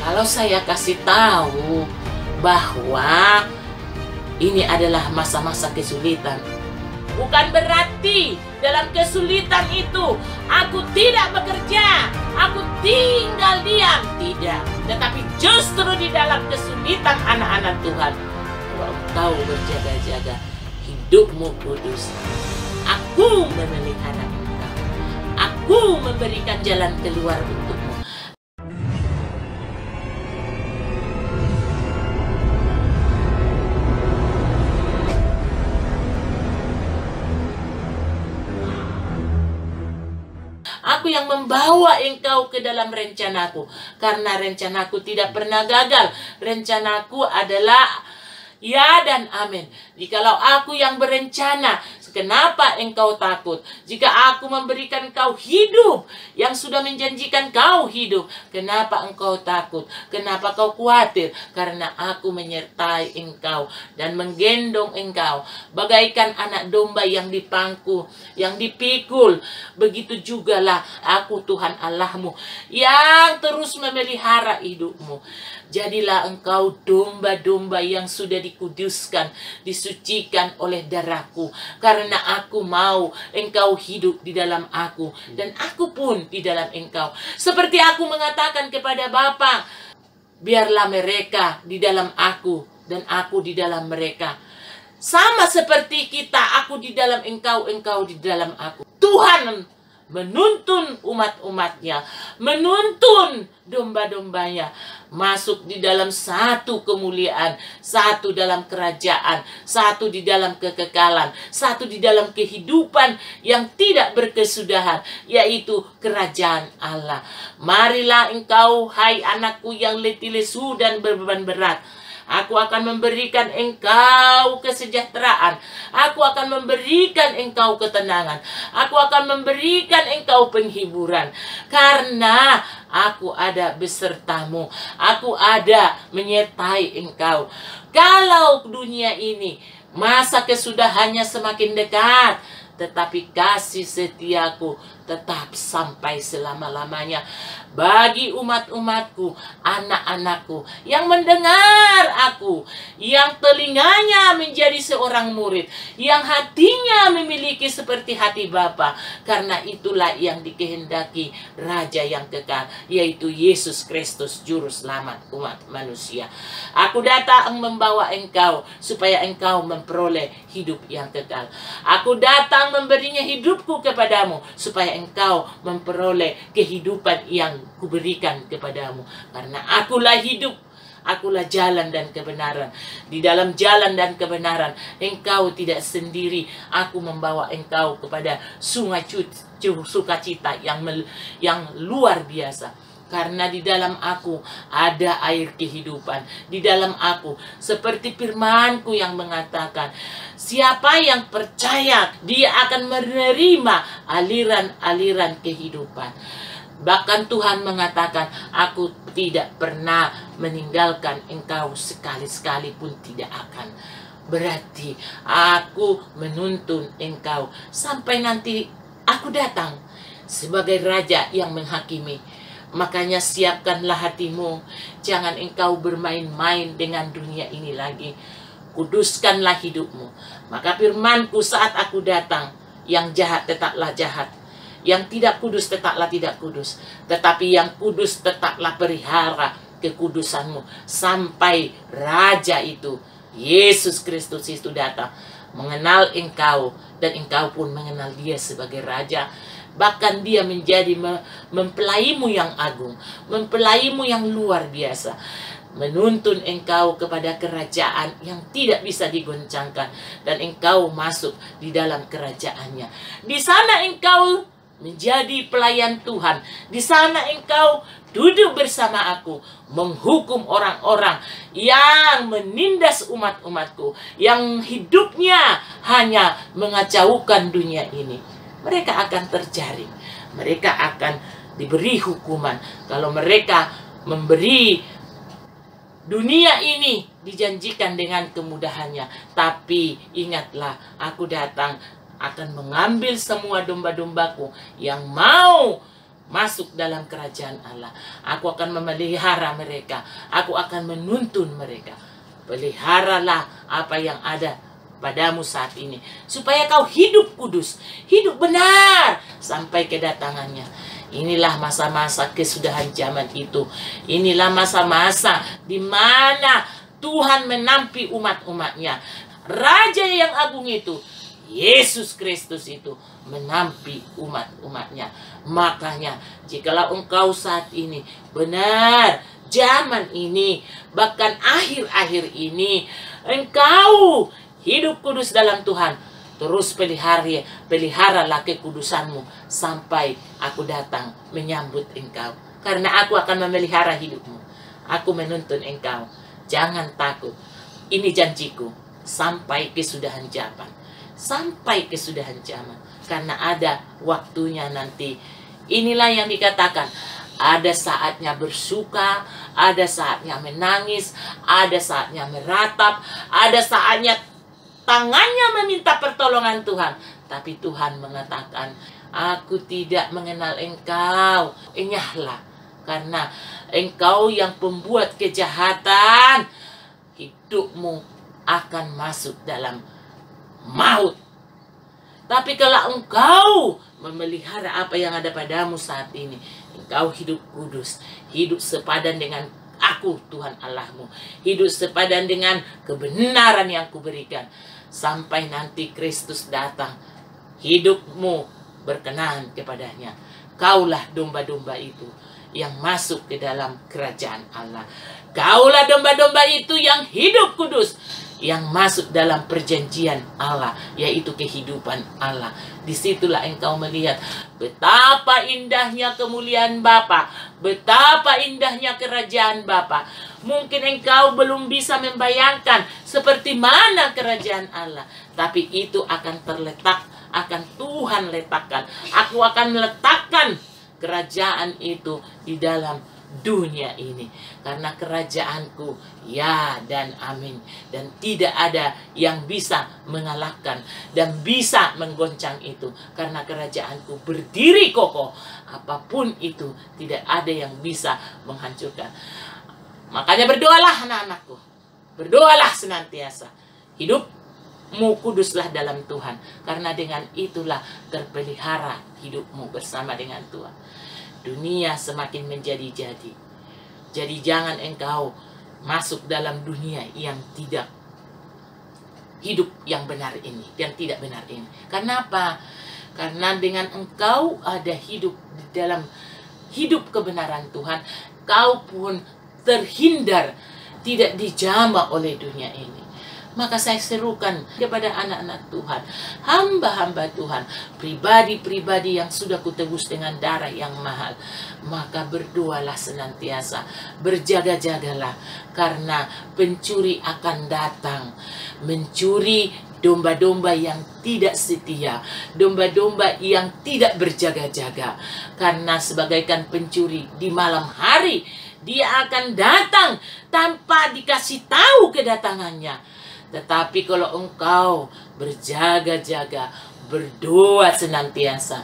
Kalau saya kasih tahu bahwa ini adalah masa-masa kesulitan, bukan berarti dalam kesulitan itu aku tidak bekerja, aku tinggal diam. Tidak. Tetapi justru di dalam kesulitan anak-anak Tuhan, kalau engkau berjaga-jaga, hidupmu kudus, aku memelihara engkau. Aku memberikan jalan keluar untukmu. Aku yang membawa engkau ke dalam rencanaku. Karena rencanaku tidak pernah gagal. Rencanaku adalah ya dan amin. Jikalau aku yang berencana, kenapa engkau takut? Jika aku memberikan kau hidup yang sudah menjanjikan kau hidup, kenapa engkau takut? Kenapa kau khawatir? Karena aku menyertai engkau dan menggendong engkau bagaikan anak domba yang dipangku, yang dipikul. Begitu jugalah aku, Tuhan Allahmu, yang terus memelihara hidupmu. Jadilah engkau domba-domba yang sudah dikuduskan, disucikan oleh darahku. Karena aku mau engkau hidup di dalam aku, dan aku pun di dalam engkau. Seperti aku mengatakan kepada Bapa, biarlah mereka di dalam aku, dan aku di dalam mereka. Sama seperti kita, aku di dalam engkau, engkau di dalam aku. Tuhan menuntun umat-umatnya, menuntun domba-dombanya masuk di dalam satu kemuliaan, satu dalam kerajaan, satu di dalam kekekalan, satu di dalam kehidupan yang tidak berkesudahan, yaitu kerajaan Allah. Marilah engkau, hai anakku yang letih lesu dan berbeban berat, aku akan memberikan engkau kesejahteraan. Aku akan memberikan engkau ketenangan. Aku akan memberikan engkau penghiburan. Karena aku ada besertamu. Aku ada menyertai engkau. Kalau dunia ini masa kesudahannya semakin dekat, tetapi kasih setiaku tetap sampai selama-lamanya. Bagi umat-umatku, anak-anakku yang mendengar aku, yang telinganya menjadi seorang murid, yang hatinya memiliki seperti hati Bapa. Karena itulah yang dikehendaki Raja yang kekal, yaitu Yesus Kristus, Juru Selamat umat manusia. Aku datang membawa engkau supaya engkau memperoleh hidup yang kekal. Aku datang memberinya hidupku kepadamu supaya engkau memperoleh kehidupan yang kuberikan kepadamu. Karena akulah hidup, akulah jalan dan kebenaran. Di dalam jalan dan kebenaran engkau tidak sendiri. Aku membawa engkau kepada sungai sukacita yang luar biasa. Karena di dalam aku ada air kehidupan. Di dalam aku, seperti firman-Ku yang mengatakan, siapa yang percaya, dia akan menerima aliran-aliran kehidupan. Bahkan Tuhan mengatakan, aku tidak pernah meninggalkan engkau, sekali-sekali pun tidak akan. Berarti aku menuntun engkau sampai nanti aku datang sebagai Raja yang menghakimi. Makanya siapkanlah hatimu. Jangan engkau bermain-main dengan dunia ini lagi. Kuduskanlah hidupmu. Maka firman-Ku saat aku datang, yang jahat tetaplah jahat, yang tidak kudus tetaplah tidak kudus, tetapi yang kudus tetaplah pelihara kekudusanmu. Sampai Raja itu, Yesus Kristus itu datang, mengenal engkau, dan engkau pun mengenal dia sebagai Raja. Bahkan dia menjadi mempelaimu yang agung, mempelaimu yang luar biasa, menuntun engkau kepada kerajaan yang tidak bisa digoncangkan, dan engkau masuk di dalam kerajaannya. Di sana engkau menjadi pelayan Tuhan. Di sana engkau duduk bersama aku, menghukum orang-orang yang menindas umat-umatku, yang hidupnya hanya mengacaukan dunia ini. Mereka akan terjaring, mereka akan diberi hukuman. Kalau mereka memberi dunia ini, dijanjikan dengan kemudahannya. Tapi ingatlah, aku datang akan mengambil semua domba-dombaku yang mau masuk dalam kerajaan Allah. Aku akan memelihara mereka. Aku akan menuntun mereka. Peliharalah apa yang ada padamu saat ini, supaya kau hidup kudus, hidup benar sampai kedatangannya. Inilah masa-masa kesudahan zaman itu. Inilah masa-masa di mana Tuhan menampi umat-umatnya. Raja yang agung itu, Yesus Kristus itu, menampi umat-umatnya. Makanya jikalau engkau saat ini benar zaman ini, bahkan akhir-akhir ini, engkau hidup kudus dalam Tuhan, terus peliharalah kekudusanmu sampai aku datang menyambut engkau. Karena aku akan memelihara hidupmu. Aku menuntun engkau. Jangan takut. Ini janjiku sampai kesudahan zaman. Sampai kesudahan zaman. Karena ada waktunya nanti. Inilah yang dikatakan. Ada saatnya bersuka, ada saatnya menangis, ada saatnya meratap, ada saatnya tangannya meminta pertolongan Tuhan. Tapi Tuhan mengatakan, aku tidak mengenal engkau. Enyahlah, karena engkau yang pembuat kejahatan, hidupmu akan masuk dalam maut. Tapi kalau engkau memelihara apa yang ada padamu saat ini, engkau hidup kudus, hidup sepadan dengan aku Tuhan Allahmu, hidup sepadan dengan kebenaran yang kuberikan, sampai nanti Kristus datang, hidupmu berkenan kepadanya. Kaulah domba-domba itu yang masuk ke dalam kerajaan Allah. Kaulah domba-domba itu yang hidup kudus, yang masuk dalam perjanjian Allah, yaitu kehidupan Allah. Disitulah engkau melihat betapa indahnya kemuliaan Bapa, betapa indahnya kerajaan Bapa. Mungkin engkau belum bisa membayangkan seperti mana kerajaan Allah, tapi itu akan terletak, akan Tuhan letakkan. Aku akan meletakkan kerajaan itu di dalam dunia ini, karena kerajaanku ya dan amin, dan tidak ada yang bisa mengalahkan dan bisa menggoncang itu, karena kerajaanku berdiri kokoh. Apapun itu tidak ada yang bisa menghancurkan. Makanya berdoalah anak-anakku, berdoalah senantiasa, hidupmu kuduslah dalam Tuhan, karena dengan itulah terpelihara hidupmu bersama dengan Tuhan. Dunia semakin menjadi-jadi. Jadi jangan engkau masuk dalam dunia yang tidak hidup yang benar ini, yang tidak benar ini. Kenapa? Karena dengan engkau ada hidup di dalam hidup kebenaran Tuhan, kau pun terhindar, tidak dijamah oleh dunia ini. Maka saya serukan kepada anak-anak Tuhan, hamba-hamba Tuhan, pribadi-pribadi yang sudah kutebus dengan darah yang mahal, maka berdoalah senantiasa, berjaga-jagalah, karena pencuri akan datang, mencuri domba-domba yang tidak setia, domba-domba yang tidak berjaga-jaga. Karena sebagaikan pencuri di malam hari, dia akan datang tanpa dikasih tahu kedatangannya. Tetapi kalau engkau berjaga-jaga, berdoa senantiasa,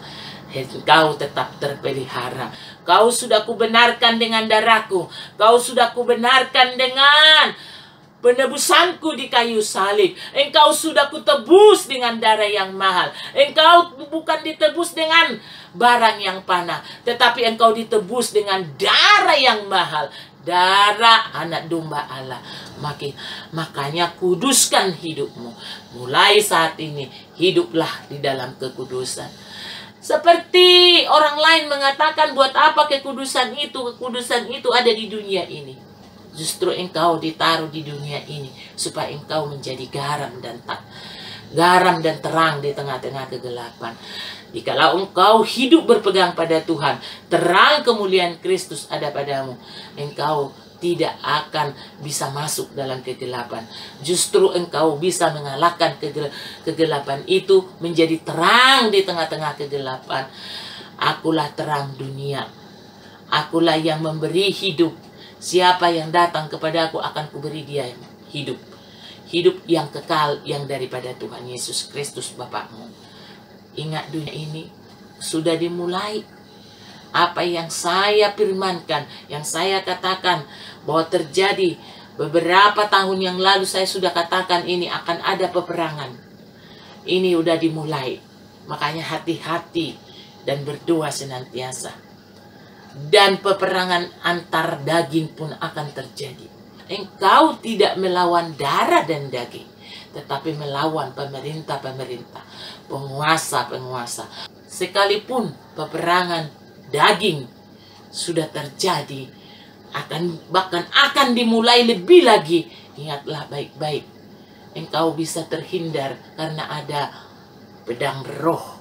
engkau tetap terpelihara. Kau sudah kubenarkan dengan darahku, kau sudah kubenarkan dengan penebusanku di kayu salib. Engkau sudah kutebus dengan darah yang mahal. Engkau bukan ditebus dengan barang yang panah, tetapi engkau ditebus dengan darah yang mahal, darah anak domba Allah. Makanya kuduskan hidupmu. Mulai saat ini hiduplah di dalam kekudusan. Seperti orang lain mengatakan, buat apa kekudusan itu? Kekudusan itu ada di dunia ini. Justru engkau ditaruh di dunia ini supaya engkau menjadi garam dan terang di tengah-tengah kegelapan. Jikalau engkau hidup berpegang pada Tuhan, terang kemuliaan Kristus ada padamu, engkau tidak akan bisa masuk dalam kegelapan. Justru engkau bisa mengalahkan kegelapan itu menjadi terang di tengah-tengah kegelapan. Akulah terang dunia. Akulah yang memberi hidup. Siapa yang datang kepada aku akan kuberi dia hidup. Hidup yang kekal yang daripada Tuhan Yesus Kristus Bapakmu. Ingat, dunia ini sudah dimulai. Apa yang saya firmankan, yang saya katakan bahwa terjadi beberapa tahun yang lalu, saya sudah katakan ini akan ada peperangan. Ini udah dimulai. Makanya hati-hati dan berdoa senantiasa. Dan peperangan antar daging pun akan terjadi. Engkau tidak melawan darah dan daging, tetapi melawan pemerintah-pemerintah, penguasa-penguasa. Sekalipun peperangan daging sudah terjadi, bahkan akan dimulai lebih lagi, ingatlah baik-baik. Engkau bisa terhindar karena ada pedang roh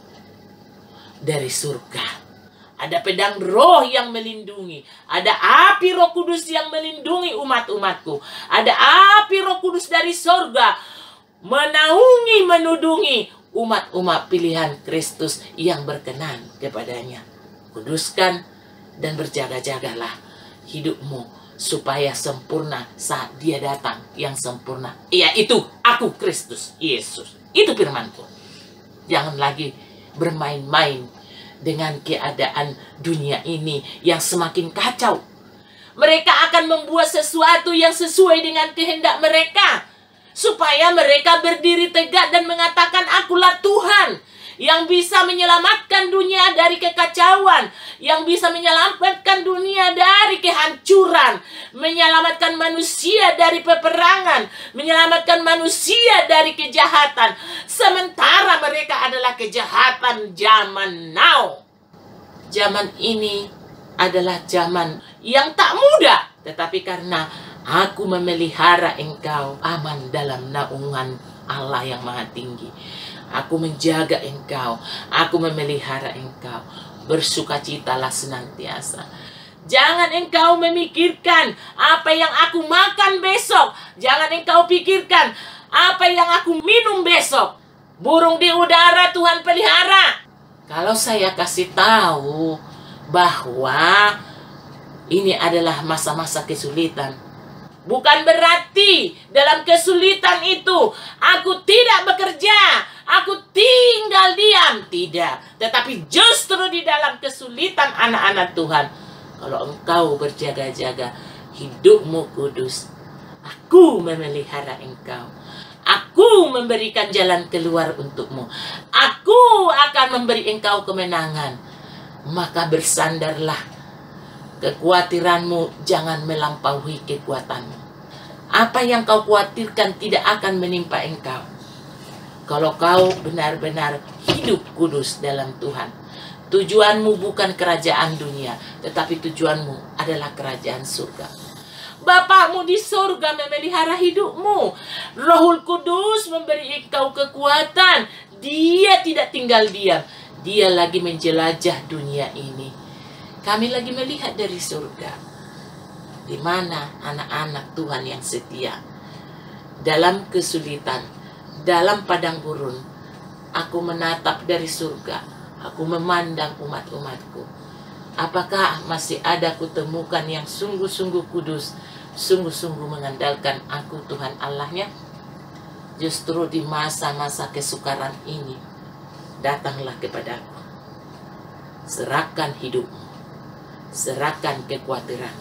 dari surga. Ada pedang roh yang melindungi. Ada api Roh Kudus yang melindungi umat-umatku. Ada api Roh Kudus dari surga menaungi, menudungi umat-umat pilihan Kristus yang berkenan kepadanya. Kuduskan dan berjaga-jagalah hidupmu supaya sempurna saat Dia datang yang sempurna. Yaitu aku, Kristus Yesus. Itu firmanku. Jangan lagi bermain-main dengan keadaan dunia ini yang semakin kacau. Mereka akan membuat sesuatu yang sesuai dengan kehendak mereka, supaya mereka berdiri tegak dan mengatakan, akulah Tuhan yang bisa menyelamatkan dunia dari kekacauan, yang bisa menyelamatkan dunia dari kehancuran, menyelamatkan manusia dari peperangan, menyelamatkan manusia dari kejahatan. Sementara mereka adalah kejahatan zaman now. Zaman ini adalah zaman yang tak mudah, tetapi karena aku memelihara engkau aman dalam naungan Allah yang Maha Tinggi. Aku menjaga engkau, aku memelihara engkau. Bersukacitalah senantiasa. Jangan engkau memikirkan apa yang aku makan besok. Jangan engkau pikirkan apa yang aku minum besok. Burung di udara Tuhan pelihara. Kalau saya kasih tahu bahwa ini adalah masa-masa kesulitan, bukan berarti dalam kesulitan itu aku tidak bekerja, aku tinggal diam. Tidak. Tetapi justru di dalam kesulitan anak-anak Tuhan, kalau engkau berjaga-jaga, hidupmu kudus, aku memelihara engkau. Aku memberikan jalan keluar untukmu. Aku akan memberi engkau kemenangan. Maka bersandarlah. Kekhawatiranmu jangan melampaui kekuatanmu. Apa yang kau khawatirkan tidak akan menimpa engkau. Kalau kau benar-benar hidup kudus dalam Tuhan. Tujuanmu bukan kerajaan dunia, tetapi tujuanmu adalah kerajaan surga. Bapakmu di surga memelihara hidupmu. Rohul Kudus memberi engkau kekuatan. Dia tidak tinggal diam. Dia lagi menjelajah dunia ini. Kami lagi melihat dari surga, di mana anak-anak Tuhan yang setia dalam kesulitan, dalam padang gurun. Aku menatap dari surga. Aku memandang umat-umatku. Apakah masih ada kutemukan yang sungguh-sungguh kudus, sungguh-sungguh mengandalkan aku Tuhan Allahnya? Justru di masa-masa kesukaran ini, datanglah kepadaku. Serahkan hidupmu, serahkan kekhawatiran.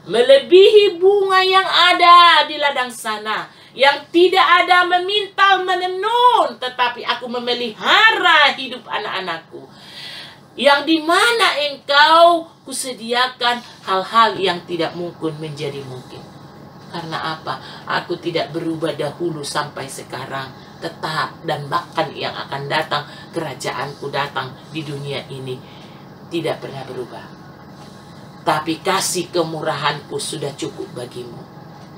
Melebihi bunga yang ada di ladang sana, yang tidak ada memintal menenun, tetapi aku memelihara hidup anak-anakku, yang dimana engkau kusediakan hal-hal yang tidak mungkin menjadi mungkin. Karena apa? Aku tidak berubah dahulu sampai sekarang, tetap dan bahkan yang akan datang, kerajaanku datang di dunia ini tidak pernah berubah. Tapi kasih kemurahanku sudah cukup bagimu.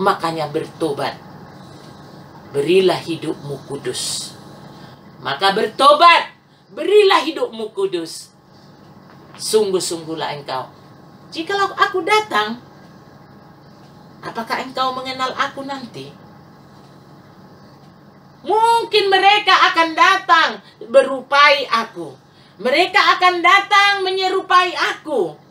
Makanya bertobat. Berilah hidupmu kudus. Maka bertobat. Berilah hidupmu kudus. Sungguh-sungguhlah engkau. Jikalau aku datang, apakah engkau mengenal aku nanti? Mungkin mereka akan datang berupai aku. Mereka akan datang menyerupai aku.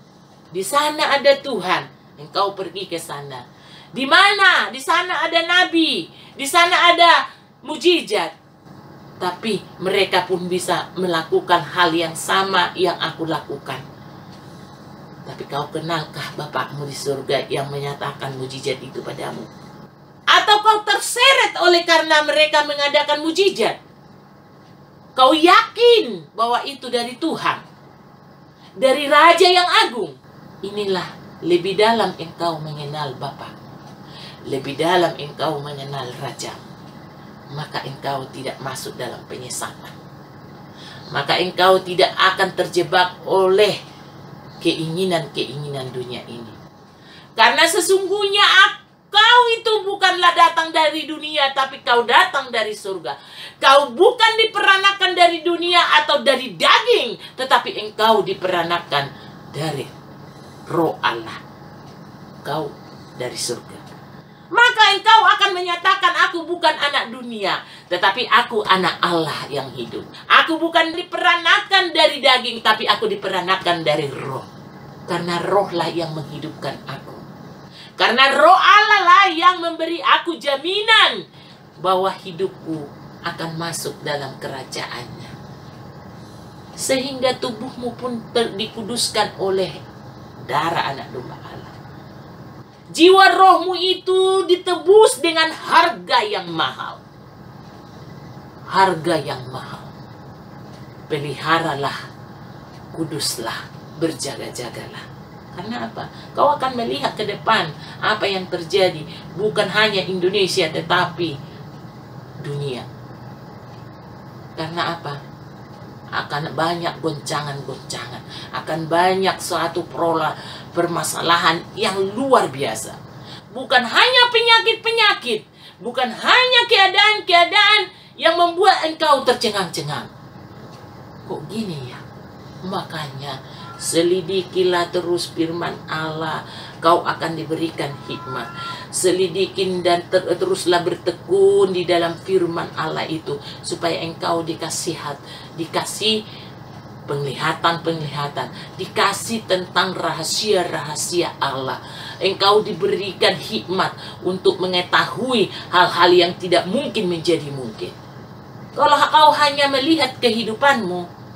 Di sana ada Tuhan. Engkau pergi ke sana. Di mana? Di sana ada nabi. Di sana ada mujizat. Tapi mereka pun bisa melakukan hal yang sama yang aku lakukan. Tapi kau kenalkah Bapakmu di surga yang menyatakan mujizat itu padamu? Atau kau terseret oleh karena mereka mengadakan mujizat? Kau yakin bahwa itu dari Tuhan, dari Raja yang agung? Inilah lebih dalam engkau mengenal Bapa, lebih dalam engkau mengenal Raja, maka engkau tidak masuk dalam penyesalan. Maka engkau tidak akan terjebak oleh keinginan-keinginan dunia ini. Karena sesungguhnya kau itu bukanlah datang dari dunia, tapi kau datang dari surga. Kau bukan diperanakan dari dunia atau dari daging, tetapi engkau diperanakan dari Roh Allah. Kau dari surga. Maka engkau akan menyatakan, aku bukan anak dunia, tetapi aku anak Allah yang hidup. Aku bukan diperanakan dari daging, tapi aku diperanakan dari Roh. Karena Roh-lah yang menghidupkan aku. Karena Roh Allah lah yang memberi aku jaminan bahwa hidupku akan masuk dalam kerajaannya. Sehingga tubuhmu pun dikuduskan oleh darah anak domba Allah. Jiwa rohmu itu ditebus dengan harga yang mahal. Harga yang mahal. Peliharalah, kuduslah, berjaga-jagalah. Karena apa? Kau akan melihat ke depan apa yang terjadi. Bukan hanya Indonesia, tetapi dunia. Karena apa? Akan banyak goncangan-goncangan. Akan banyak suatu permasalahan yang luar biasa. Bukan hanya penyakit-penyakit. Bukan hanya keadaan-keadaan yang membuat engkau tercengang-cengang. Kok gini ya? Makanya selidikilah terus firman Allah, kau akan diberikan hikmat. Selidikin dan teruslah bertekun di dalam firman Allah itu, supaya engkau dikasih penglihatan-penglihatan, dikasih tentang rahasia-rahasia Allah. Engkau diberikan hikmat untuk mengetahui hal-hal yang tidak mungkin menjadi mungkin. Kalau kau hanya melihat kehidupanmu,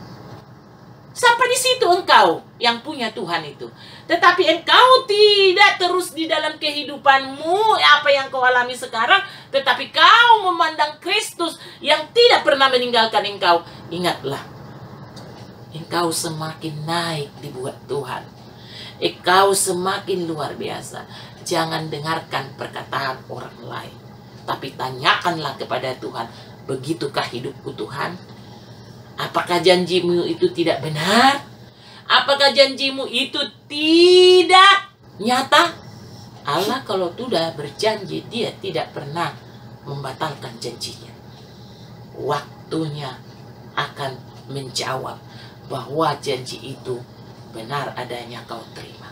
sampai di situ engkau yang punya Tuhan itu. Tetapi engkau tidak terus di dalam kehidupanmu apa yang kau alami sekarang, tetapi kau memandang Kristus yang tidak pernah meninggalkan engkau. Ingatlah, engkau semakin naik dibuat Tuhan. Engkau semakin luar biasa. Jangan dengarkan perkataan orang lain, tapi tanyakanlah kepada Tuhan, begitukah hidupku Tuhan? Apakah janjimu itu tidak benar? Apakah janjimu itu tidak nyata? Allah kalau sudah berjanji, dia tidak pernah membatalkan janjinya. Waktunya akan menjawab bahwa janji itu benar adanya kau terima.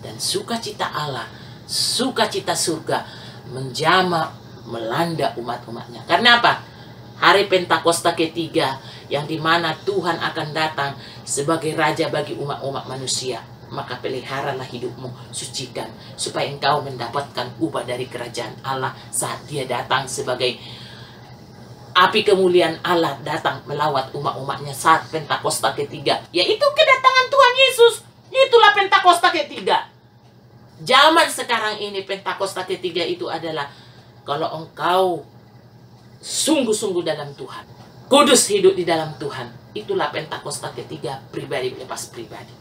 Dan sukacita Allah, sukacita surga menjamah melanda umat-umatnya. Karena apa? Hari Pentakosta ketiga, yang dimana Tuhan akan datang sebagai Raja bagi umat-umat manusia. Maka peliharalah hidupmu, sucikan, supaya engkau mendapatkan upah dari kerajaan Allah saat dia datang sebagai api kemuliaan Allah, datang melawat umat-umatnya saat Pentakosta ketiga, yaitu kedatangan Tuhan Yesus. Itulah Pentakosta ketiga. Zaman sekarang ini Pentakosta ketiga itu adalah kalau engkau sungguh-sungguh dalam Tuhan, kudus hidup di dalam Tuhan. Itulah Pentakosta ketiga, pribadi lepas pribadi.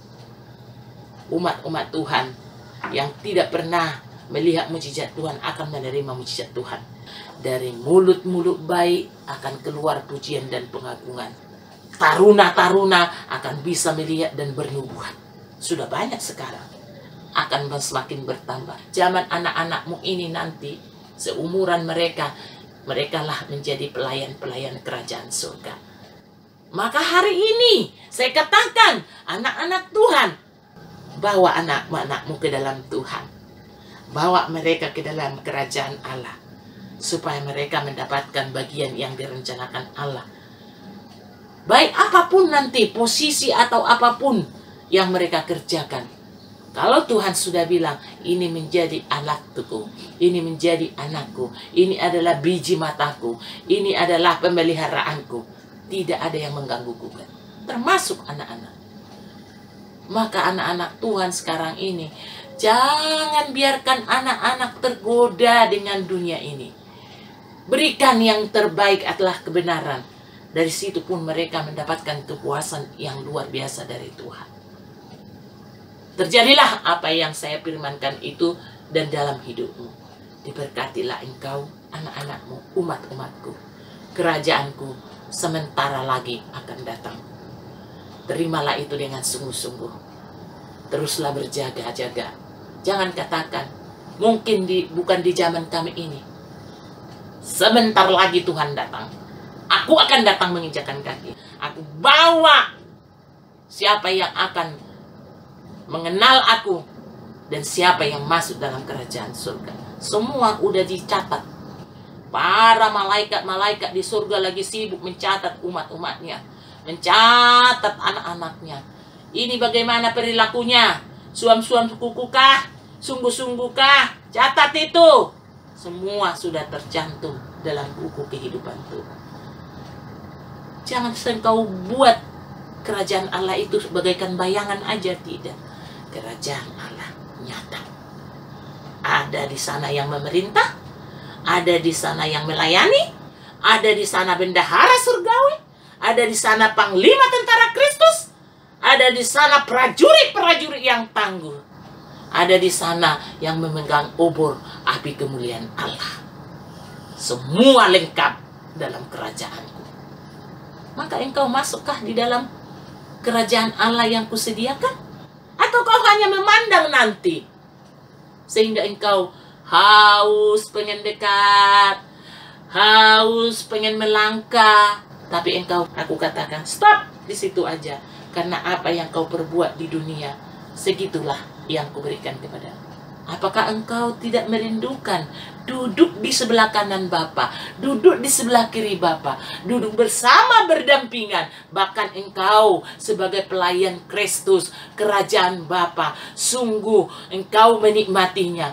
Umat-umat Tuhan yang tidak pernah melihat mujizat Tuhan akan menerima mujizat Tuhan. Dari mulut-mulut baik akan keluar pujian dan pengagungan. Taruna-taruna akan bisa melihat dan bernubuat. Sudah banyak sekarang. Akan semakin bertambah. Zaman anak-anakmu ini nanti, seumuran mereka, merekalah menjadi pelayan-pelayan kerajaan surga. Maka hari ini saya katakan, anak-anak Tuhan, bawa anak-anakmu ke dalam Tuhan. Bawa mereka ke dalam kerajaan Allah, supaya mereka mendapatkan bagian yang direncanakan Allah. Baik apapun nanti posisi atau apapun yang mereka kerjakan, kalau Tuhan sudah bilang, ini menjadi alatku, ini menjadi anakku, ini adalah biji mataku, ini adalah pemeliharaanku, tidak ada yang mengganggu gugat, termasuk anak-anak. Maka anak-anak Tuhan sekarang ini, jangan biarkan anak-anak tergoda dengan dunia ini. Berikan yang terbaik adalah kebenaran. Dari situ pun mereka mendapatkan kepuasan yang luar biasa dari Tuhan. Terjadilah apa yang saya firmankan itu dan dalam hidupmu. Diberkatilah engkau, anak-anakmu, umat-umatku. Kerajaanku sementara lagi akan datang. Terimalah itu dengan sungguh-sungguh. Teruslah berjaga-jaga. Jangan katakan, mungkin bukan di zaman kami ini. Sebentar lagi Tuhan datang. Aku akan datang menginjakan kaki. Aku bawa siapa yang akan mengenal aku dan siapa yang masuk dalam kerajaan surga. Semua udah dicatat. Para malaikat-malaikat di surga lagi sibuk mencatat umat-umatnya, mencatat anak-anaknya. Ini bagaimana perilakunya? Suam-suam kukukah? Sungguh-sungguhkah? Catat itu. Semua sudah tercantum dalam buku kehidupan Tuhan. Jangan engkau buat kerajaan Allah itu bagaikan bayangan aja, tidak. Kerajaan Allah nyata. Ada di sana yang memerintah, ada di sana yang melayani, ada di sana bendahara surgawi, ada di sana panglima tentara Kristus, ada di sana prajurit-prajurit yang tangguh, ada di sana yang memegang obor api kemuliaan Allah. Semua lengkap dalam kerajaanku. Maka engkau masukkah di dalam kerajaan Allah yang kusediakan? Atau kau hanya memandang nanti? Sehingga engkau haus pengen dekat, haus pengen melangkah. Tapi engkau, aku katakan, stop di situ aja. Karena apa yang kau perbuat di dunia, segitulah yang kuberikan kepadamu. Apakah engkau tidak merindukan duduk di sebelah kanan Bapa, duduk di sebelah kiri Bapa, duduk bersama berdampingan, bahkan engkau sebagai pelayan Kristus, kerajaan Bapa, sungguh engkau menikmatinya.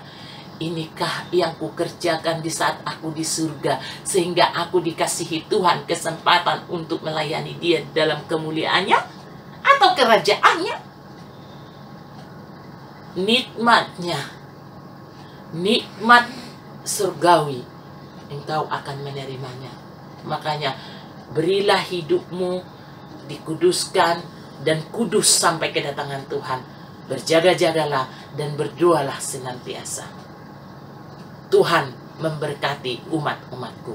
Inikah yang kukerjakan di saat aku di surga, sehingga aku dikasihi Tuhan kesempatan untuk melayani Dia dalam kemuliaannya atau kerajaannya? Nikmat surgawi, engkau akan menerimanya. Makanya berilah hidupmu dikuduskan dan kudus sampai kedatangan Tuhan. Berjaga-jagalah dan berdoalah senantiasa. Tuhan memberkati umat-umatku.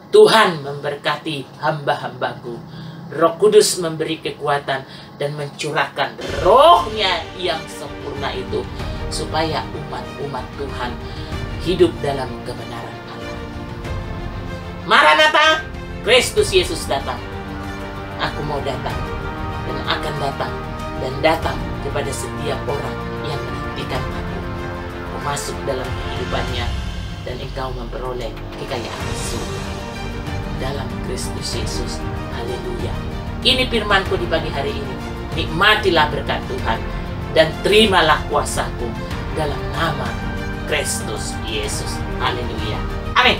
Tuhan memberkati hamba-hambaku. Roh Kudus memberi kekuatan dan mencurahkan rohnya yang sempurna itu, supaya umat-umat Tuhan hidup dalam kebenaran Allah. Maranatha, Kristus Yesus datang. Aku mau datang dan akan datang dan datang kepada setiap orang yang menantikan aku. Aku masuk dalam kehidupannya dan engkau memperoleh kekayaan surga dalam Kristus Yesus. Haleluya. Ini firmanku di pagi hari ini. Nikmatilah berkat Tuhan dan terimalah kuasaku dalam nama Kristus Yesus. Haleluya. Amin.